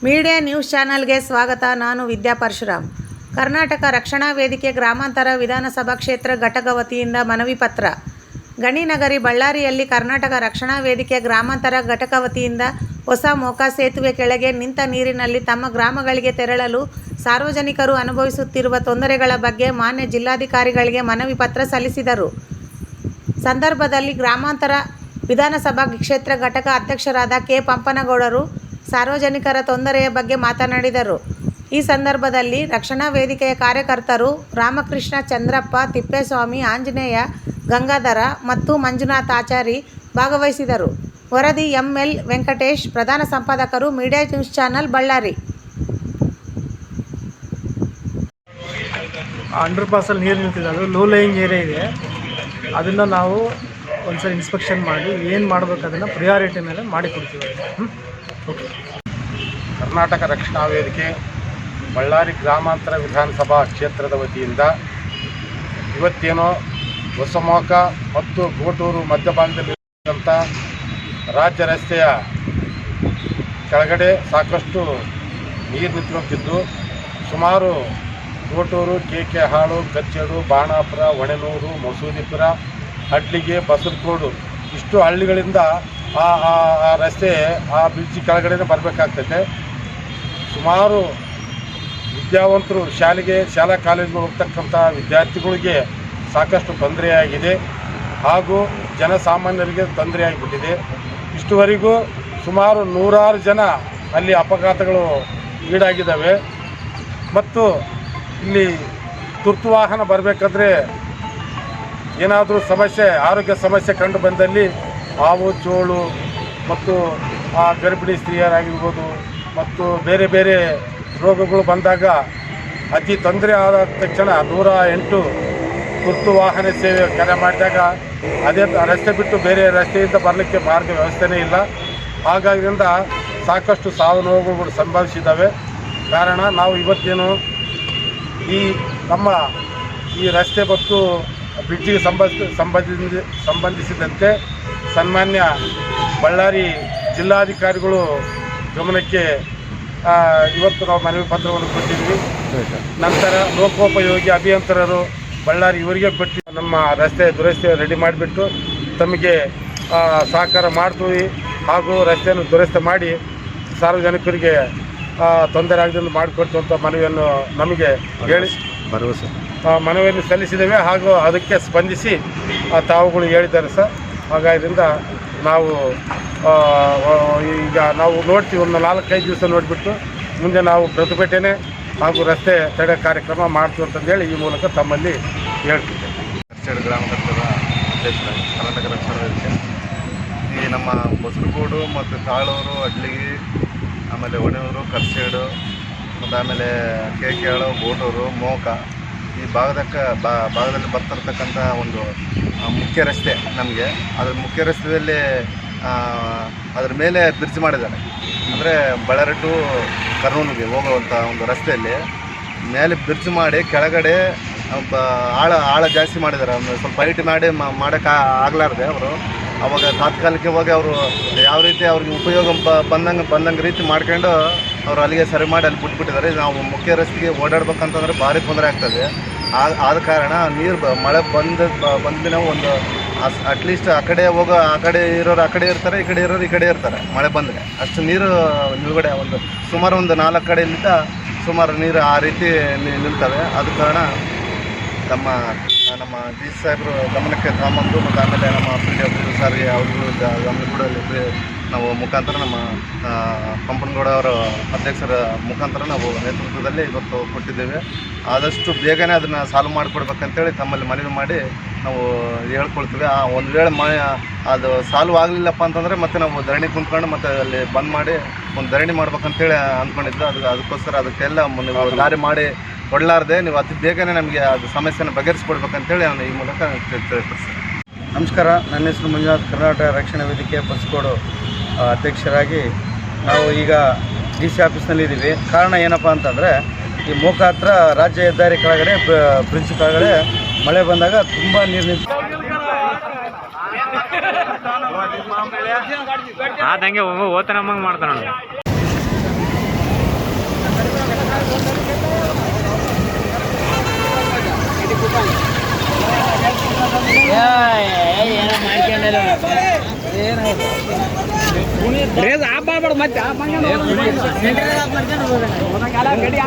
Media news ಚಾನಲ್ಗೆ ಸ್ವಾಗತ. ನಾನು ವಿದ್ಯಾ ಪರಶುರಾಮ್. ಕರ್ನಾಟಕ ರಕ್ಷಣಾ ವೇದಿಕೆ ಗ್ರಾಮಾಂತರ ವಿಧಾನಸಭಾ ಕ್ಷೇತ್ರ ಘಟಕ ವತಿಯಿಂದ ಮನವಿ ಪತ್ರ. ಗಣಿನಗರಿ ಬಳ್ಳಾರಿಯಲ್ಲಿ ಕರ್ನಾಟಕ ರಕ್ಷಣಾ ವೇದಿಕೆ ಗ್ರಾಮಾಂತರ ಘಟಕ ವತಿಯಿಂದ ಹೊಸ ಮೋಕ ಸೇತುವೆ ಕೆಳಗೆ ನಿಂತ ನೀರಿನಲ್ಲಿ ತಮ್ಮ ಗ್ರಾಮಗಳಿಗೆ ತೆರಳಲು ಸಾರ್ವಜನಿಕರು ಅನುಭವಿಸುತ್ತಿರುವ ತೊಂದರೆಗಳ ಬಗ್ಗೆ ಮಾನ್ಯ ಜಿಲ್ಲಾಧಿಕಾರಿಗಳಿಗೆ ಮನವಿ ಪತ್ರ ಸಲ್ಲಿಸಿದರು. ಸಂದರ್ಭದಲ್ಲಿ ಗ್ರಾಮಾಂತರ ವಿಧಾನಸಭಾ ಕ್ಷೇತ್ರ ಘಟಕ ಅಧ್ಯಕ್ಷರಾದ ಕೆ. ಪಂಪನಗೌಡರು ಸಾರ್ವಜನಿಕರ ತೊಂದರೆಯ ಬಗ್ಗೆ ಮಾತನಾಡಿದರು. ಈ ಸಂದರ್ಭದಲ್ಲಿ ರಕ್ಷಣಾ ವೇದಿಕೆಯ ಕಾರ್ಯಕರ್ತರು ರಾಮಕೃಷ್ಣ, ಚಂದ್ರಪ್ಪ, ತಿಪ್ಪೇಸ್ವಾಮಿ, ಆಂಜನೇಯ, ಗಂಗಾಧರ ಮತ್ತು ಮಂಜುನಾಥ ಆಚಾರಿ ಭಾಗವಹಿಸಿದರು. ವರದಿ ಎಂ.ಎಲ್. ವೆಂಕಟೇಶ್, ಪ್ರಧಾನ ಸಂಪಾದಕರು, media news channel, Ballari. Under ಪಾಸಲ್ಲಿ ನೀರು ನಿಂತಿದೆ, ಅದು ಲೋ ಲೈಯಿಂಗ್ ಏರಿಯಾ ಇದೆ. ಅದನ್ನು ನಾವು ಒಂದ್ಸರಿ ಇನ್ಸ್ಪೆಕ್ಷನ್ ಮಾಡಿ ಏನು ಮಾಡಬೇಕು ಅದನ್ನು ಪ್ರಿಯಾರಿಟಿ ಮೇಲೆ ಮಾಡಿಕೊಡ್ತೀವಿ. ಓಕೆ. ಕರ್ನಾಟಕ ರಕ್ಷಣಾ ವೇದಿಕೆ ಬಳ್ಳಾರಿ ಗ್ರಾಮಾಂತರ ವಿಧಾನಸಭಾ ಕ್ಷೇತ್ರದ ವತಿಯಿಂದ ಇವತ್ತೇನೋ ಹೊಸಮೋಕ ಮತ್ತು ಗೋಟೂರು ಮಧ್ಯಭಾಗದಲ್ಲಿರುವಂಥ ರಾಜ್ಯ ರಸ್ತೆಯ ಕೆಳಗಡೆ ಸಾಕಷ್ಟು ನೀರು ನಿಂತ್ಕೊಂತಿದ್ದು, ಸುಮಾರು ಗೋಟೂರು, ಕೆಹಾಳು, ಕಚ್ಚೇಡು, ಬಾಣಾಪುರ, ಹೊಣೆನೂರು, ಮಸೂದಿಪುರ, ಅಡ್ಲಿಗೆ, ಬಸರಕೋಡು ಇಷ್ಟು ಹಳ್ಳಿಗಳಿಂದ ಆ ರಸ್ತೆ ಆ ಬ್ರಿಡ್ಜ್ ಕೆಳಗಡೆ ಬರಬೇಕಾಗ್ತೈತೆ. ಸುಮಾರು ವಿದ್ಯಾವಂತರು ಶಾಲಾ ಕಾಲೇಜುಗಳು ಹೋಗ್ತಕ್ಕಂಥ ವಿದ್ಯಾರ್ಥಿಗಳಿಗೆ ಸಾಕಷ್ಟು ತೊಂದರೆಯಾಗಿದೆ ಹಾಗೂ ಜನಸಾಮಾನ್ಯರಿಗೆ ತೊಂದರೆಯಾಗಿಬಿಟ್ಟಿದೆ. ಇಷ್ಟುವರೆಗೂ ಸುಮಾರು 100 ಜನ ಅಲ್ಲಿ ಅಪಘಾತಗಳು ಈಡಾಗಿದ್ದಾವೆ. ಮತ್ತು ಇಲ್ಲಿ ತುರ್ತು ವಾಹನ ಬರಬೇಕಾದ್ರೆ ಏನಾದರೂ ಆರೋಗ್ಯ ಸಮಸ್ಯೆ ಕಂಡು ಬಂದಲ್ಲಿ ಹಾವು, ಚೋಳು ಮತ್ತು ಆ ಗರ್ಭಿಣಿ ಸ್ತ್ರೀಯರಾಗಿರ್ಬೋದು ಮತ್ತು ಬೇರೆ ಬೇರೆ ರೋಗಗಳು ಬಂದಾಗ ಅತಿ ತೊಂದರೆ ಆದ ತಕ್ಷಣ 108 ತುರ್ತು ವಾಹನ ಸೇವೆ ಕರೆ ಮಾಡಿದಾಗ ಅದೇ ರಸ್ತೆ ಬಿಟ್ಟು ಬೇರೆ ರಸ್ತೆಯಿಂದ ಬರಲಿಕ್ಕೆ ಮಾರ್ಗ ವ್ಯವಸ್ಥೆನೇ ಇಲ್ಲ. ಹಾಗಾಗಿದ್ದರಿಂದ ಸಾಕಷ್ಟು ಸಾವು ನೋವುಗಳು ಸಂಭವಿಸಿದ್ದಾವೆ. ಕಾರಣ ನಾವು ಇವತ್ತೇನು ನಮ್ಮ ಈ ರಸ್ತೆ ಮತ್ತು ಬ್ರಿಡ್ಜಿಗೆ ಸಂಬಂಧಿಸಿದಂತೆ ಸನ್ಮಾನ್ಯ ಬಳ್ಳಾರಿ ಜಿಲ್ಲಾಧಿಕಾರಿಗಳು ಗಮನಕ್ಕೆ ಇವತ್ತು ನಾವು ಮನವಿ ಪತ್ರವನ್ನು ಕೊಟ್ಟಿದ್ವಿ. ನಂತರ ಲೋಕೋಪಯೋಗಿ ಅಭಿಯಂತರರು ಬಳ್ಳಾರಿ ಇವರಿಗೆ ಕೊಟ್ಟು ನಮ್ಮ ರಸ್ತೆ ದುರಸ್ತಿ ರೆಡಿ ಮಾಡಿಬಿಟ್ಟು ತಮಗೆ ಸಹಕಾರ ಮಾಡ್ತೀವಿ ಹಾಗೂ ರಸ್ತೆಯನ್ನು ದುರಸ್ತಿ ಮಾಡಿ ಸಾರ್ವಜನಿಕರಿಗೆ ತೊಂದರೆ ಆಗದಂತೆ ಮಾಡಿಕೊಡ್ತೀವಿ ಅಂತ ಮನವಿಯನ್ನು ನಮಗೆ ಹೇಳಿ ಮನವಿಯನ್ನು ಸಲ್ಲಿಸಿದ್ದೇವೆ. ಹಾಗೂ ಅದಕ್ಕೆ ಸ್ಪಂದಿಸಿ ತಾವುಗಳು ಹೇಳಿದ್ದಾರೆ ಸರ್. ಹಾಗಾದ್ರಿಂದ ನಾವು ಈಗ ನೋಡ್ತೀವಿ, ಒಂದು 4-5 ದಿವಸ ನೋಡಿಬಿಟ್ಟು ಮುಂದೆ ನಾವು ಪ್ರತಿಭಟನೆ ಹಾಗೂ ರಸ್ತೆ ತಡೆ ಕಾರ್ಯಕ್ರಮ ಮಾಡ್ತೀವಿ ಅಂತಂದೇಳಿ ಈ ಮೂಲಕ ತಮ್ಮಲ್ಲಿ ಹೇಳ್ತಿದ್ದೇವೆ. ಕರ್ಚೇಡು ಗ್ರಾಮ ಘಟಕದ ಅಧ್ಯಕ್ಷ, ಕರ್ನಾಟಕ ರಕ್ಷಣಾ ವೇದಿಕೆ. ಈ ನಮ್ಮ ಬಸರಕೋಡು ಮತ್ತು ತಾಳೂರು, ಅಡ್ಲಿಗಿ, ಆಮೇಲೆ ಹೊಣೆಯೂರು, ಕರ್ಚೇಡು ಮತ್ತು ಆಮೇಲೆ ಕೆಹಾಳು, ಗೋಟೂರು, ಮೋಕ ಈ ಭಾಗದಲ್ಲಿ ಬರ್ತಿರ್ತಕ್ಕಂಥ ಒಂದು ಮುಖ್ಯ ರಸ್ತೆ ನಮಗೆ. ಅದರ ಮುಖ್ಯ ರಸ್ತೆಯಲ್ಲಿ ಅದರ ಮೇಲೆ ಬ್ರಿಡ್ಜ್ ಮಾಡಿದ್ದಾರೆ. ಅಂದರೆ ಬಳ್ಳಾರಿ ಟು ಕರ್ನೂಲಿಗೆ ಹೋಗುವಂಥ ಒಂದು ರಸ್ತೆಯಲ್ಲಿ ಮೇಲೆ ಬ್ರಿಡ್ಜ್ ಮಾಡಿ ಕೆಳಗಡೆ ಆಳ ಜಾಸ್ತಿ ಮಾಡಿದ್ದಾರೆ. ಒಂದು ಸ್ವಲ್ಪ ಹೈಟ್ ಮಾಡಿ ಮಾಡೋಕ್ಕೆ ಆಗಲಾರ್ದೆ ಅವರು ಅವಾಗ ತಾತ್ಕಾಲಿಕವಾಗಿ ಅವರು ಯಾವ ರೀತಿ ಅವ್ರಿಗೆ ಉಪಯೋಗ ಬಂದಂಗೆ ರೀತಿ ಮಾಡ್ಕೊಂಡು ಅವರು ಅಲ್ಲಿಗೆ ಸರಿ ಮಾಡಿ ಅಲ್ಲಿ ಬಿಟ್ಬಿಟ್ಟಿದ್ದಾರೆ. ನಾವು ಮುಖ್ಯ ರಸ್ತೆಗೆ ಓಡಾಡ್ಬೇಕಂತಂದ್ರೆ ಭಾರಿ ತೊಂದರೆ ಆಗ್ತದೆ. ಆದ ಕಾರಣ ನೀರು ಮಳೆ ಬಂದ ದಿನ ಒಂದು ಅಟ್ಲೀಸ್ಟ್ ಆ ಕಡೆ ಇರೋರು ಆ ಕಡೆ ಇರ್ತಾರೆ, ಈ ಕಡೆ ಇರೋರು ಈ ಕಡೆ ಇರ್ತಾರೆ. ಮಳೆ ಬಂದರೆ ಅಷ್ಟು ನೀರು ನಿಲುಗಡೆ ಸುಮಾರು ಒಂದು 4 ಕಡೆಯಿಂದ ಸುಮಾರು ನೀರು ಆ ರೀತಿ ನಿಲ್ತವೆ. ಆದ ಕಾರಣ ನಮ್ಮ ಡಿ ಸಿ ಸಾಹೇಬರು ಗಮನಕ್ಕೆ ತಗೊಂಬಂದು ಮತ್ತು ಆಮೇಲೆ ನಮ್ಮ PDO ಸಾರಿಗೆ ಅವ್ರಿಗೂ ಗಮನ ಕೂಡ ನಾವು ಮುಖಾಂತರ ನಮ್ಮ ಪಂಪನಗೌಡ ಅವರ ಅಧ್ಯಕ್ಷರ ಮುಖಾಂತರ ನಾವು ನೇತೃತ್ವದಲ್ಲಿ ಇವತ್ತು ಕೊಟ್ಟಿದ್ದೇವೆ. ಆದಷ್ಟು ಬೇಗನೆ ಅದನ್ನು ಸಾಲ್ವ್ ಮಾಡಿಕೊಡ್ಬೇಕಂತೇಳಿ ತಮ್ಮಲ್ಲಿ ಮನವಿ ಮಾಡಿ ನಾವು ಹೇಳ್ಕೊಳ್ತೀವಿ. ಒಂದು ವೇಳೆ ಅದು ಸಾಲ್ವ್ ಆಗಲಿಲ್ಲಪ್ಪ ಅಂತಂದರೆ ಮತ್ತೆ ನಾವು ಧರಣಿ ಕುಂತ್ಕೊಂಡು ಮತ್ತೆ ಅಲ್ಲಿ ಬಂದ್ ಮಾಡಿ ಒಂದು ಧರಣಿ ಮಾಡ್ಬೇಕಂತೇಳಿ ಅಂದ್ಕೊಂಡಿದ್ದು. ಅದಕ್ಕೋಸ್ಕರ ಅದಕ್ಕೆಲ್ಲ ನೀವು ದಾರಿ ಮಾಡಿ ಕೊಡಲಾರ್ದೆ ನೀವು ಅತಿ ಬೇಗನೆ ನಮಗೆ ಅದು ಸಮಸ್ಯೆನ ಬಗೆಹರಿಸ್ಕೊಡ್ಬೇಕಂತೇಳಿ ನಾನು ಈ ಮೂಲಕ ತಿಳಿಸ್ತೀನಿ. ನಮಸ್ಕಾರ. ನನ್ನ ಹೆಸರು ಮಂಜುನಾಥ್, ಕರ್ನಾಟಕ ರಕ್ಷಣಾ ವೇದಿಕೆ ಬಸರಕೋಡು ಅಧ್ಯಕ್ಷರಾಗಿ ನಾವು ಈಗ DC ಆಫೀಸ್ನಲ್ಲಿ ಇದ್ದೀವಿ. ಕಾರಣ ಏನಪ್ಪ ಅಂತಂದರೆ ಈ ಮೋಕ ಹತ್ರ ರಾಜ್ಯ ಹೆದ್ದಾರಿ ಕೆಳಗಡೆ ಬ್ರಿಡ್ಜ್ ಕೆಳಗಡೆ ಮಳೆ ಬಂದಾಗ ತುಂಬ ನೀರು ನಿಂತು ಆದಂಗೆ ಓತನಮ್ಮಂಗೆ ಮಾಡ್ತಾನೆ. ರೇಸ್ ಆಫ್ ಮಾಡ್ಬೇಡ ಮತ್ತೆ ಗಡಿ